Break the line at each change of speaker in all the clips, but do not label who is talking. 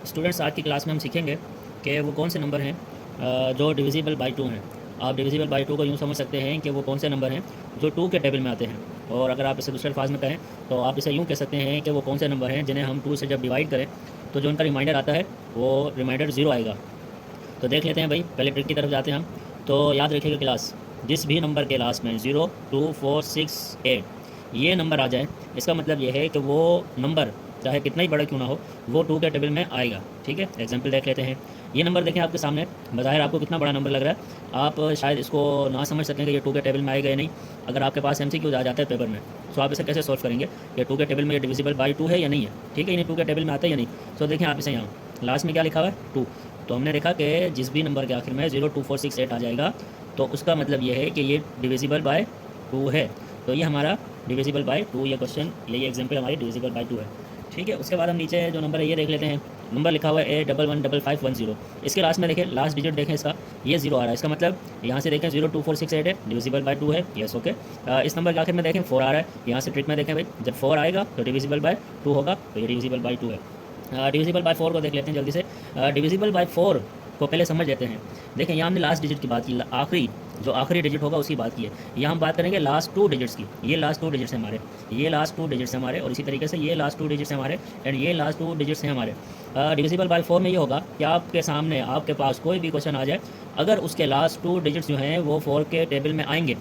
Students, आज की class में हम सीखेंगे कि वो कौन से नंबर हैं जो डिविजिबल बाई टू हैं। आप डिविजिबल बाई टू को यूँ समझ सकते हैं कि वो कौन से नंबर हैं जो टू के टेबल में आते हैं। और अगर आप इसे दूसरे अल्फाज में कहें तो आप इसे यूँ कह सकते हैं कि वो कौन से नंबर हैं जिन्हें हम टू से जब डिवाइड करें तो जो उनका रिमाइंडर आता है वो रिमाइंडर ज़ीरो आएगा। तो देख लेते हैं भाई, पहले ट्रिक की तरफ जाते हैं हम। तो याद रखिएगा क्लास, जिस भी नंबर के लास्ट में 0, 2, 4, 6, 8 ये नंबर आ जाए, इसका मतलब ये है कि वो नंबर चाहे कितना ही बड़ा क्यों ना हो वो टू के टेबल में आएगा। ठीक है, एग्जांपल देख लेते हैं। ये नंबर देखें आपके सामने, बज़ाहिर आपको कितना बड़ा नंबर लग रहा है। आप शायद इसको ना समझ सकें कि ये टू के टेबल में आएगा या नहीं। अगर आपके पास MCQ आ जाता है पेपर में तो आप इसे कैसे सॉल्व करेंगे कि टू के टेबल में ये डिविजिबल बाई टू है या नहीं है। ठीक है, यानी टू के टेबल में आता है या नहीं। तो देखें आप इसे, यहाँ लास्ट में क्या लिखा हुआ है, टू। तो हमने देखा कि जिस भी नंबर के आखिर में 0, 2, 4, 6, 8 आ जाएगा तो उसका मतलब ये है कि ये डिविजिबल बाय टू है। तो ये हमारा डिविजिबल बाय टू, ये क्वेश्चन, ये एग्जाम्पल हमारी डिविजिबल बाय टू है। ठीक है, उसके बाद हम नीचे जो नंबर है ये देख लेते हैं। नंबर लिखा हुआ है A115510। इसके लास्ट में देखें, लास्ट डिजिट देखें इसका, ये 0 आ रहा है। इसका मतलब यहाँ से देखें 0, 2, 4, 6, 8 है, डिविजिबल बाय टू है। Yes, okay. इस नंबर के आखिर में देखें 4 आ रहा है। यहाँ से ट्रिक में देखें भाई, जब 4 आएगा तो डिविजिबल बाय टू होगा, तो ये डिविजिबल बाय टू है। डिविजिबल बाय 4 को देख लेते हैं जल्दी से। डिविजिबल बाय 4 को पहले समझ लेते हैं। देखें, यहाँ हमने लास्ट डिजिट की बात की, आखिरी जो आखिरी डिजिट होगा उसकी बात की है। यहाँ हम बात करेंगे लास्ट टू डिजिट्स की। ये लास्ट टू डिजिट्स हैं हमारे, ये लास्ट टू डिजिट्स हैं हमारे, और इसी तरीके से ये लास्ट टू डिजिट्स हैं हमारे, एंड ये लास्ट टू डिजिट्स हैं हमारे। डिविजिबल बाय 4 में ये होगा कि आपके सामने, आपके पास कोई भी क्वेश्चन आ जाए, अगर उसके लास्ट टू डिजिट्स जो हैं वो 4 के टेबल में आएंगे,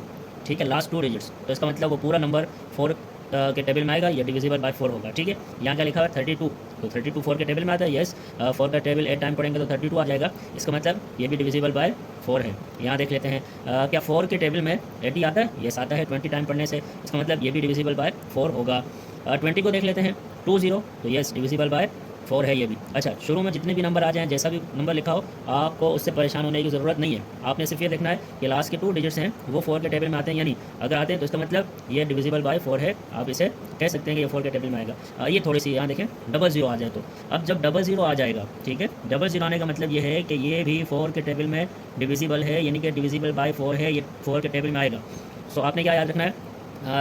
ठीक है, लास्ट टू डिजिट्स, तो इसका मतलब वो पूरा नंबर 4 के टेबल में आएगा, ये डिविजिबल बाय 4 होगा। ठीक है, यहाँ क्या लिखा हुआ है 32, तो 32 4 के टेबल में आता है। यस, 4 का टेबल 8 टाइम पढ़ेंगे तो 32 आ जाएगा। इसका मतलब ये भी डिविजिबल बाय 4 है। यहाँ देख लेते हैं, क्या 4 के टेबल में 80 आता है? यस, आता है 20 टाइम पढ़ने से। इसका मतलब ये भी डिविजिबल बाय 4 होगा। 20 को देख लेते हैं, 20, तो यस डिविजिबल बाय 4 है ये भी। अच्छा, शुरू में जितने भी नंबर आ जाएं, जैसा भी नंबर लिखा हो, आपको उससे परेशान होने की ज़रूरत नहीं है। आपने सिर्फ ये देखना है कि लास्ट के टू डिजिट्स हैं वो 4 के टेबल में आते हैं या नहीं। अगर आते हैं तो इसका मतलब ये डिविजिबल बाय 4 है। आप इसे कह सकते हैं कि ये 4 के टेबल में आएगा। ये थोड़ी सी यहाँ देखें, 00 आ जाए तो, अब जब 00 आ जाएगा, ठीक है, 00 आने का मतलब ये है कि ये भी 4 के टेबल में डिविजिबल है, यानी कि डिविजिबल बाय 4 है, ये 4 के टेबल में आएगा। सो आपने क्या याद रखना है,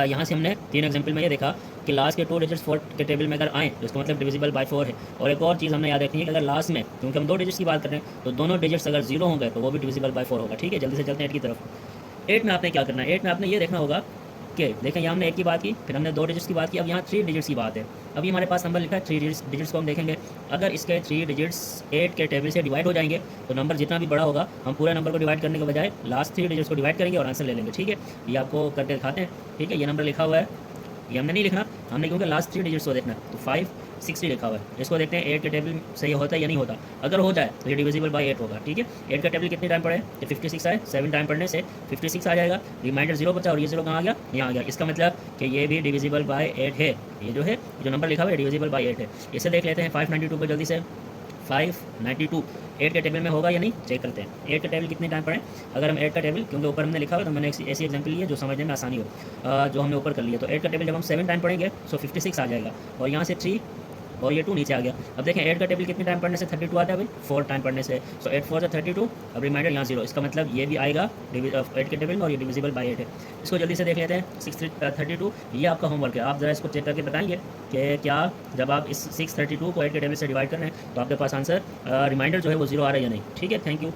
यहाँ से हमने 3 एग्जाम्पल में ये देखा कि लास्ट के टू डिजिट्स 4 के टेबल में अगर आएँ तो इसका मतलब डिविजिबल बाय 4 है। और एक और चीज़ हमने याद रखनी है कि अगर लास्ट में, क्योंकि हम 2 डिजिट्स की बात कर रहे हैं, तो दोनों डिजिट्स अगर 0 होंगे तो वो भी डिविजिबल बाय 4 होगा। ठीक है, जल्दी से चलते हैं 8 की तरफ। 8 में आपने क्या करना है, 8 में आपने ये देखना होगा कि देखें, यहाँ हमने 1 की बात की, फिर हमने 2 डिजिट्स की बात की, अब यहाँ 3 डिजिट्स की बात है। अभी हमारे पास नंबर लिखा है 3 डिजिट्स को हम देखेंगे। अगर इसके 3 डिजिट्स 8 के टेबल से डिवाइड हो जाएंगे तो नंबर जितना भी बड़ा होगा, हम पूरे नंबर को डिवाइड करने के बजाय लास्ट 3 डिजिट्स को डिवाइड करेंगे और आंसर ले लेंगे। ठीक है, ये आपको करके दिखाते हैं। ठीक है, ये नंबर लिखा हुआ है, ये हमने नहीं लिखना, हमने क्योंकि लास्ट 3 डिजिट्स को देखना है। तो 5, 60 लिखा हुआ है, इसको देखते हैं 8 के टेबल से ये होता है या नहीं होता। अगर हो जाए तो ये डिविजिबल बाय 8 होगा। ठीक है, 8 का टेबल कितने टाइम पढ़े, तो 56 आए, 7 टाइम पढ़ने से 56 आ जाएगा। रिमाइंडर 0 बचा और ये 0 कहाँ आ गया, यहाँ आ गया। इसका मतलब कि ये भी डिविजिबल बाय 8 है। ये जो है, जो नंबर लिखा हुआ है डिविजिबल बाय 8 है। इसे देख लेते हैं 592 पर जल्दी से। 592 8 के टेबल में होगा या नहीं, चेक करते हैं। 8 का टेबल कितने टाइम पढ़ें, अगर हम 8 का टेबल, क्योंकि ऊपर हमने लिखा हुआ है तो मैंने ऐसी एग्जाम्पल ली है जो समझने में आसानी हो, जो हमने ऊपर कर लिया। तो 8 का टेबल जब हम 7 टाइम पढ़ेंगे तो 56 आ जाएगा, और यहाँ से 3 और ये 2 नीचे आ गया। अब देखें 8 का टेबल कितने टाइम पढ़ने से 32 आता है भाई, 4 टाइम पढ़ने से। सो 8 4 32, अब रिमाइंडर यहाँ 0। इसका मतलब ये भी आएगा 8 के टेबल में, और ये डिविजिबल बाय 8 है। इसको जल्दी से देख लेते हैं। 632, ये आपका होमवर्क है। आप ज़रा इसको चेक करके बताएंगे कि क्या जब आप इस 632 को 8 के टेबल से डिवाइड कर रहे हैं तो आपके पास आंसर, रिमाइंडर जो है वो 0 आ रहा है या नहीं। ठीक है, थैंक यू।